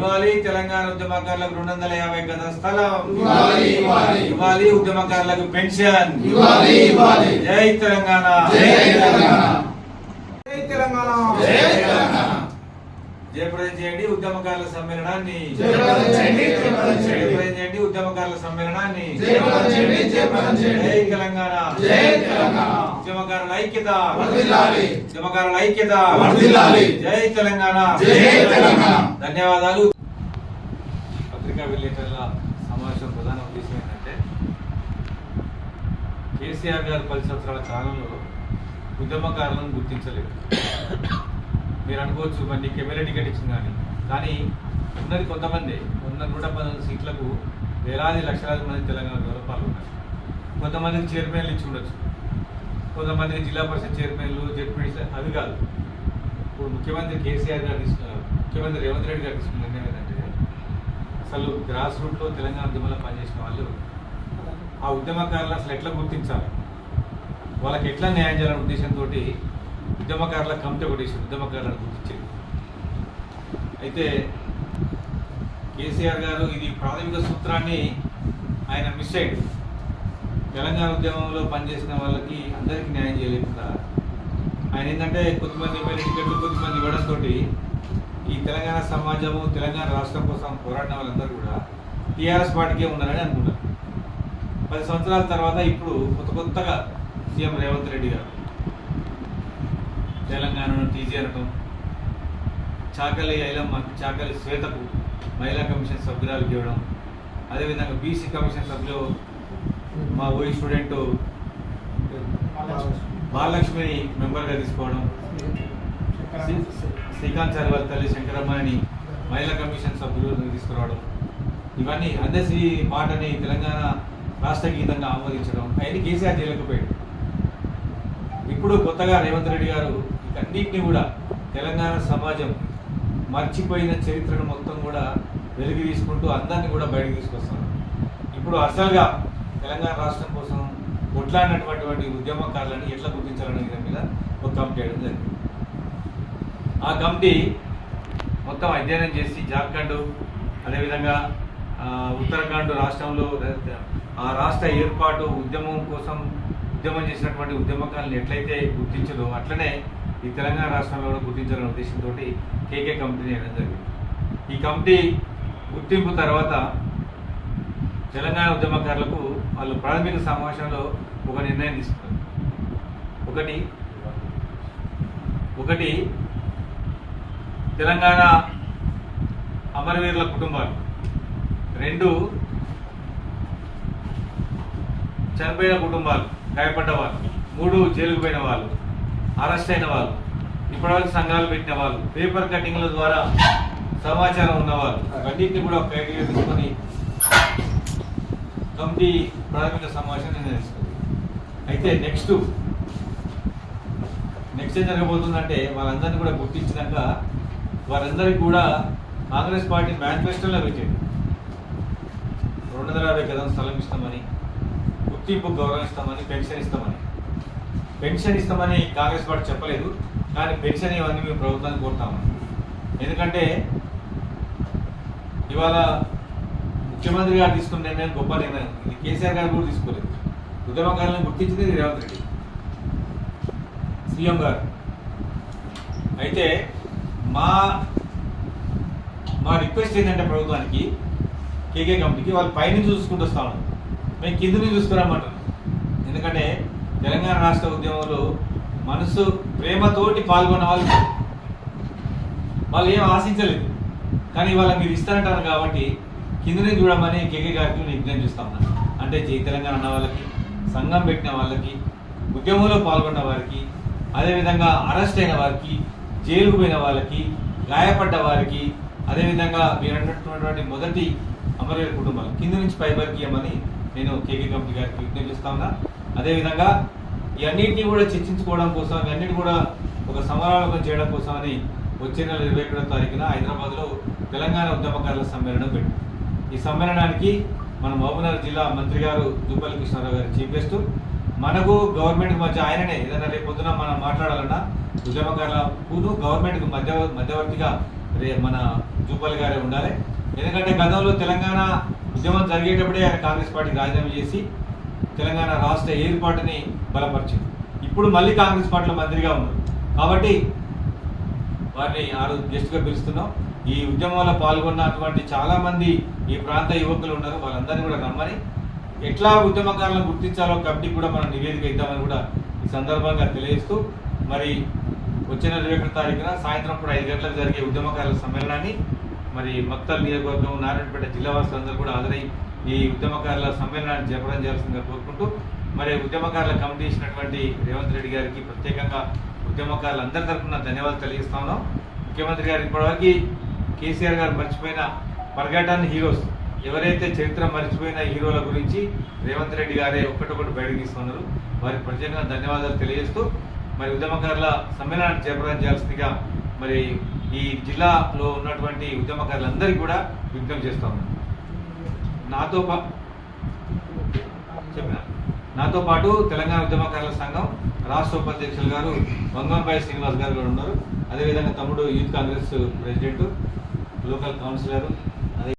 ఇవ్వాలి తెలంగాణ ఉద్యమకారులకు 250 గజ స్థలం ఇవ్వాలి ఉద్యమకారులకు పెన్షన్ జై తెలంగాణ జయప్రదం చేయండి ఉద్యమకారుల సమ్మేళనాన్ని జయప్రదం చేయండి ఉద్యమకారుల సమ్మేళనాన్ని జై తెలంగాణ ఉద్యమకారుల ఐక్యత ఉద్యమకారుల ఐక్యత జై తెలంగాణ ధన్యవాదాలు. పత్రికా విలేకరుల సమావేశం ప్రధాన ఉద్దేశం ఏంటంటే కేసీఆర్ గారు 10 సంవత్సరాల కాలంలో ఉద్యమకారులను గుర్తించలేదు. మీరు అనుకోవచ్చు మరి నీకు ఎమ్మెల్యే టికెట్ ఇచ్చింది కానీ ఉన్నది కొంతమంది 119 సీట్లకు వేలాది లక్షలాది మంది తెలంగాణ గౌరవాలు ఉన్నారు. కొంతమందికి చైర్మన్లు ఇచ్చి ఉండొచ్చు, కొంతమందికి జిల్లా పరిషత్ చైర్మన్లు జెడ్పీటీ అవి కాదు. ఇప్పుడు ముఖ్యమంత్రి కేసీఆర్ గారు తీసుకున్నారు, ముఖ్యమంత్రి రేవంత్ రెడ్డి గారు తీసుకున్న నిర్ణయం ఏంటంటే అసలు గ్రాస్ రూట్లో తెలంగాణ ఉద్యమంలో పనిచేసిన వాళ్ళు ఆ ఉద్యమకారులు అసలు ఎట్లా గుర్తించాలి, వాళ్ళకి ఎట్లా న్యాయం చేయాలనే ఉద్దేశంతో ఉద్యమకారుల కమిటీ ఒకటి ఉద్యమకారులను గుర్తించింది. అయితే కేసీఆర్ గారు ఇది ప్రాథమిక సూత్రాన్ని ఆయన మిస్ అయ్యాడు. తెలంగాణ ఉద్యమంలో పనిచేసిన వాళ్ళకి అందరికీ న్యాయం చేయలేకుండా ఆయన ఏంటంటే కొద్దిమంది ఎమ్మెల్యే టికెట్లు కొద్దిమంది ఇవ్వడంతో ఈ తెలంగాణ సమాజము తెలంగాణ రాష్ట్రం కోసం పోరాడిన వాళ్ళందరూ కూడా టీఆర్ఎస్ పార్టీకే ఉన్నారని అనుకున్నారు. 10 సంవత్సరాల తర్వాత ఇప్పుడు కొత్తగా సీఎం రేవంత్ రెడ్డి గారు తెలంగాణను టీజీ అనటం, చాకలి ఐలమ్మ చాకలి శ్వేతకు మహిళా కమిషన్ సభ్యురాలు ఇవ్వడం, అదేవిధంగా బీసీ కమిషన్ సభ్యులు మా ఓయి స్టూడెంట్ బాలలక్ష్మిని మెంబర్గా తీసుకోవడం, శ్రీకాంత్ సార్ వాళ్ళ తల్లి శంకరమ్మని మహిళా కమిషన్ సభ్యులు తీసుకురావడం, ఇవన్నీ అందరి పాటని తెలంగాణ రాష్ట్ర గీతంగా ఆమోదించడం అవన్నీ కేసీఆర్ చేయలేకపోయాడు. ఇప్పుడు కొత్తగా రేవంత్ రెడ్డి గారు అన్నింటినీ కూడా తెలంగాణ సమాజం మర్చిపోయిన చరిత్రను మొత్తం కూడా వెలుగు తీసుకుంటూ అందరినీ కూడా బయటకు తీసుకొస్తారు. ఇప్పుడు అసలుగా తెలంగాణ రాష్ట్రం కోసం కొట్లాడినటువంటి ఉద్యమకారులను ఎట్లా గుర్తించాలనే దాని మీద ఒక కమిటీ వేయడం జరిగింది. ఆ కమిటీ మొత్తం అధ్యయనం చేసి జార్ఖండ్ అదేవిధంగా ఉత్తరాఖండ్ రాష్ట్రంలో ఆ రాష్ట్ర ఏర్పాటు ఉద్యమం కోసం ఉద్యమం చేసినటువంటి ఉద్యమకాలను ఎట్లయితే గుర్తించదో అట్లనే ఈ తెలంగాణ రాష్ట్రంలో కూడా గుర్తించాలనే ఉద్దేశంతో కేకే కమిటీని వేయడం జరిగింది. ఈ కమిటీ గుర్తింపు తర్వాత తెలంగాణ ఉద్యమకారులకు వాళ్ళు ప్రాథమిక సమావేశంలో ఒక నిర్ణయం తీసుకున్నారు. ఒకటి తెలంగాణ అమరవీరుల కుటుంబాలు, 2 చనిపోయిన కుటుంబాలు, గాయపడ్డ వాళ్ళు, 3 జైలుకు పోయిన వాళ్ళు, అరెస్ట్ అయిన వాళ్ళు, ఇప్పటివరకు సంఘాలు పెట్టిన వాళ్ళు, పేపర్ కటింగ్ల ద్వారా సమాచారం ఉన్నవాళ్ళు, అన్నింటినీ కూడా క్రైటీరియా తీసుకొని కమిటీ ప్రాథమిక సమావేశం నిర్ణయిస్తుంది. అయితే నెక్స్ట్ ఏం జరగబోతుందంటే వాళ్ళందరినీ కూడా గుర్తించినాక వారందరికీ కూడా కాంగ్రెస్ పార్టీ మేనిఫెస్టోలో పెట్టింది 250 గజం స్థలం ఇస్తామని, గుర్తింపు గౌరవం ఇస్తామని, పెన్షన్ ఇస్తామని కాంగ్రెస్ పార్టీ చెప్పలేదు. కానీ పెన్షన్ ఇవన్నీ మేము ప్రభుత్వాన్ని కోరుతాము. ఎందుకంటే ఇవాళ ముఖ్యమంత్రి గారు తీసుకున్న నిర్ణయం గొప్ప నిర్ణయం, ఇది కేసీఆర్ గారు కూడా తీసుకోలేదు. ఉద్యమకారులను గుర్తించింది రేవంత్ రెడ్డి సీఎం గారు. అయితే మా రిక్వెస్ట్ ఏంటంటే ప్రభుత్వానికి, కేకే కమిటీకి, వాళ్ళు పైనుంచి చూసుకుంటూ వస్తా ఉన్నాం, మేము కింద నుంచి చూసుకురామంటాం. ఎందుకంటే తెలంగాణ రాష్ట్ర ఉద్యమంలో మనసు ప్రేమతోటి పాల్గొన్న వాళ్ళు ఏం ఆశించలేదు. కానీ వాళ్ళ మీరు ఇస్తారంటారు కాబట్టి కింద నుంచి చూడమని కేకే గారికి నేను విజ్ఞప్తి చేస్తా ఉన్నాను. అంటే తెలంగాణ అన్న వాళ్ళకి, సంఘం పెట్టిన వాళ్ళకి, ఉద్యమంలో పాల్గొన్న వారికి, అదేవిధంగా అరెస్ట్ అయిన వారికి, జైలుకు పోయిన వాళ్ళకి, గాయపడ్డ వారికి, అదేవిధంగా మీరు అన్నటువంటి మొదటి అమరవీర కుటుంబాలు కింద నుంచి పై వరకు ఇవ్వమని నేను కేకే కమిటీ గారికి విజ్ఞప్తి చేస్తా ఉన్నా. అదేవిధంగా ఇవన్నింటినీ కూడా చర్చించుకోవడం కోసం, ఇవన్నిటి కూడా ఒక సమావేశం చేయడం కోసం అని వచ్చే నెల 21వ తారీఖున హైదరాబాద్లో తెలంగాణ ఉద్యమకారుల సమ్మేళనం పెట్టారు. ఈ సమ్మేళనానికి మన మహబూబ్నగర్ జిల్లా మంత్రి గారు జూపల్లి కృష్ణారావు గారు చీఫ్ గెస్ట్, మనకు గవర్నమెంట్ మధ్య ఆయననే ఏదైనా రేపు పొద్దున మనం మాట్లాడాలన్నా ఉద్యమకారులకు గవర్నమెంట్కు మధ్యవర్తిగా మన జూపల్ గారే ఉండాలి. ఎందుకంటే గతంలో తెలంగాణ ఉద్యమం జరిగేటప్పుడే ఆయన కాంగ్రెస్ పార్టీకి రాజీనామా చేసి తెలంగాణ రాష్ట్ర ఏర్పాటుని బలపరిచింది. ఇప్పుడు మళ్ళీ కాంగ్రెస్ పార్టీలో మంత్రిగా ఉన్నారు కాబట్టి వారిని గెస్ట్గా పిలుస్తున్నాం. ఈ ఉద్యమంలో పాల్గొన్నటువంటి చాలామంది ఈ ప్రాంత యువకులు ఉన్నారు, వాళ్ళందరినీ కూడా రమ్మని ఎట్లా ఉద్యమకారులను గుర్తించాలో కమిటీకి కూడా మనం నివేదిక ఇద్దామని కూడా ఈ సందర్భంగా తెలియజేస్తూ మరి వచ్చిన 21 తారీఖున సాయంత్రం కూడా 5 గంటలకు జరిగే ఉద్యమకారుల సమ్మేళనాన్ని మరి మక్తల్ నియోజకవర్గం నారాయణపేట జిల్లా వాసులందరూ కూడా హాజరై ఈ ఉద్యమకారుల సమ్మేళనాన్ని జయప్రదం చేయాల్సిందిగా కోరుకుంటూ మరి ఉద్యమకారుల కమిటీ ఇచ్చినటువంటి రేవంత్ రెడ్డి గారికి ప్రత్యేకంగా ఉద్యమకారులందరి తరఫున ధన్యవాదాలు తెలియజేస్తా ఉన్నాం. ముఖ్యమంత్రి గారు ఇప్పటివరకు కేసీఆర్ గారు మర్చిపోయిన పర్గటాన్ని హీరోస్ ఎవరైతే చరిత్ర మర్చిపోయిన హీరోల గురించి రేవంత్ రెడ్డి గారే ఒక్కటొక్కటి బయటకు తీస్తున్నారు. వారికి ప్రత్యేకంగా ధన్యవాదాలు తెలియజేస్తూ మరి ఉద్యమకారుల సమ్మేళనాన్ని జయప్రదం చేయాల్సిందిగా మరి ఈ జిల్లాలో ఉన్నటువంటి ఉద్యమకారులందరికీ కూడా విజ్ఞప్తి చేస్తా ఉన్నాం. నాతో పాటు తెలంగాణ ఉద్యమకారుల సంఘం రాష్ట్ర ఉపాధ్యక్షులు గారు వంగంపల్లి శ్రీనివాస్ గారు కూడా ఉన్నారు. అదేవిధంగా తమ్ముడు youth Congress president, local councillor